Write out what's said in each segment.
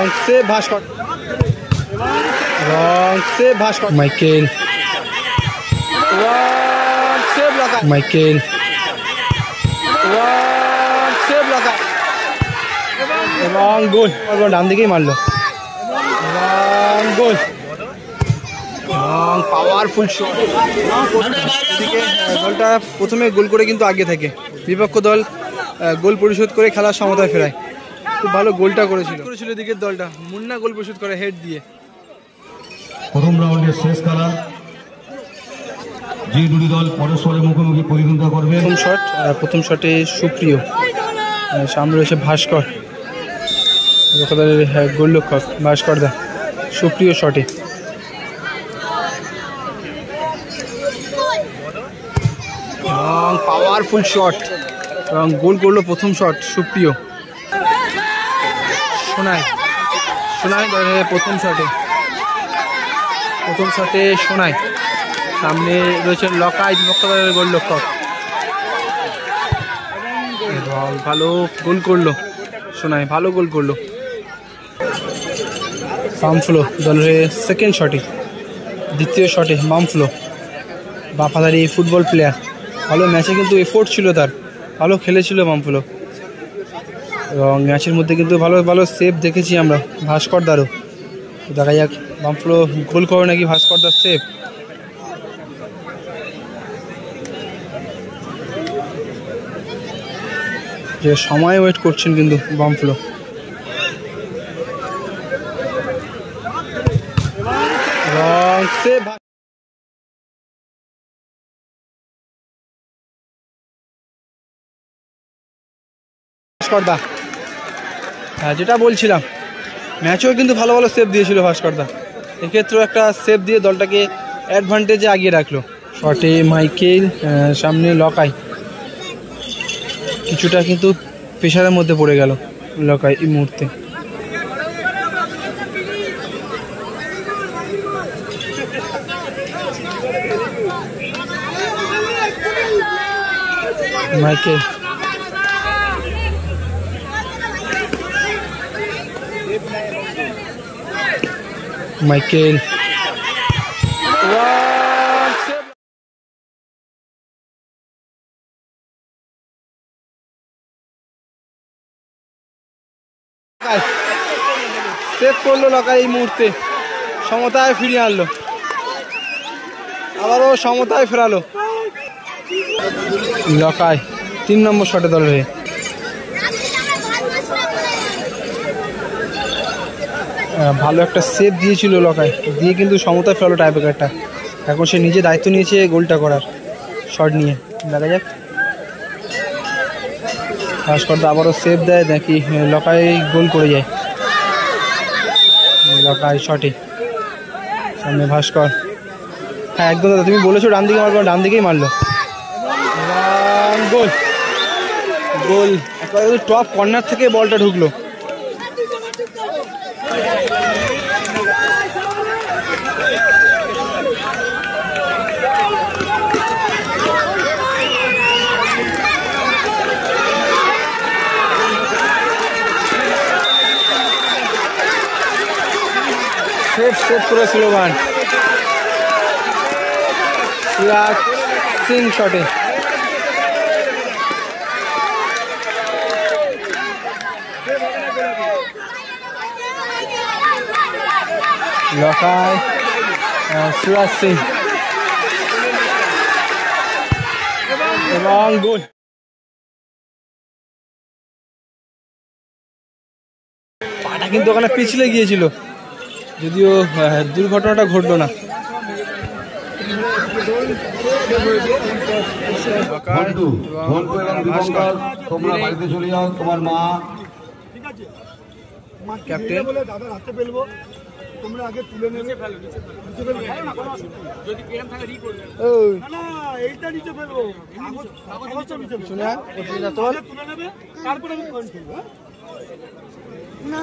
Wrong save, Bhaskar. Wrong save, Bhaskar. Michael. Wrong save, Laka. Michael. Wrong save, Laka. Wrong goal. ডান দিকেই মারলো। Wrong goal. Wrong powerful shot. এদিকে দলটা প্রথমে গোল করে কিন্তু আগে থাকে, বিপক্ষ দল গোল পরিশোধ করে খেলার সমতায় ফেরায়। খুব ভালো গোলটা করেছিল এদিকের দলটা, মুন্না গোল পরিশোধ করে হেড দিয়ে। প্রথম রাউন্ডের শেষ খেলা, যে দুটি দল পরস্পরের মুখোমুখি প্রতিদ্বন্দ্বিতা করবে। প্রথম শটে সুপ্রিয়, সামনে রয়েছে ভাস্কর, গোলরক্ষক ভাস্কর দা। সুপ্রিয় শটে পাওয়ারফুল শট এবং গোল করলো প্রথম শট সুপ্রিয়। সোনাই প্রথম শটে সোনাই, সামনে রয়েছে লকাই বিপক্ষ দলের গোলরক্ষক, এবং ভালো গোল করলো সোনাই, ভালো গোল করলো। বামফ্লো দলের সেকেন্ড শটে, দ্বিতীয় শটে বামফ্লো, বাপাদারি ফুটবল প্লেয়ার, ভালো ম্যাচে কিন্তু এফোর্ট ছিল তার, ভালো খেলেছিল বামফ্লো, এবং ম্যাচের মধ্যে কিন্তু ভালো ভালো সেভ দেখেছি আমরা ভাস্কর দারও। দেখা যাক বামফ্লো গোল করে নাকি ভাস্কর দার সেভ। যে সময় ওয়েট করছেন কিন্তু বামফ্লো। ভাস্করদা, হ্যাঁ যেটা বলছিলাম, ম্যাচেও কিন্তু ভালো ভালো সেভ দিয়েছিল ভাস্করদা, এক্ষেত্রেও একটা সেভ দিয়ে দলটাকে অ্যাডভান্টেজে আগিয়ে রাখলো। শটে মাইকেল, সামনে লকাই, কিছুটা কিন্তু প্রেশারের মধ্যে পড়ে গেল লকাই এই মুহূর্তে। মাইকেল সেভ করলো লকাই এই মুহূর্তে, সমতায় ফিরিয়ে আনলো, আবারও সমতায় ফেরালো লকাই 3 নম্বর শটে দল হয়ে। ভালো একটা সেভ দিয়েছিল লকাই, দিয়ে কিন্তু সমতায় ফেরালো টাইব্রেকারটা। এখন সে নিজে দায়িত্ব নিয়েছে গোলটা করার, শট নিয়ে। দেখা যাক ভাস্করদা আবারও সেভ দেয় নাকি লকাই গোল করে যায়। লকাই শটে, সামনে ভাস্কর, হ্যাঁ একদম দাদা তুমি বলেছো ডান দিকে মারবো, ডান দিকেই মারলো, গোল গোল। একেবারে টপ কর্নার থেকে বলটা ঢুকলো। সেভ করেছিল বান সিং শটে। লকাই, সুরাজ সিং এবং গোল। পাটা কিন্তু ওখানে পিছলে গিয়েছিল, যদিও দুর্ঘটনাটা ঘটলো না। তোমরা বাড়িতে চলে যাও, তোমার মা ক্যাপ্টেন তোমরা আগে তুলে নেবে, যদি এরকম থাকে রি করবে না, এইটা নিচে ফেলবো, কাগজটা নিচে ফেলবো, শুনে ওটা তোল তুলে নেবে, তারপরে আমি পয়েন্ট করব। না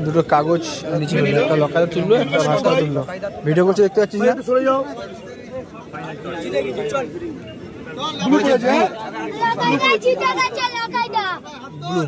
দুটো কাগজ নিচে ফেললো, একটা লকারে তুললো, একটা ভাস্কর তুললো। ভিডিও করছে দেখতে পাচ্ছিস না? সরে যাও, ব্লু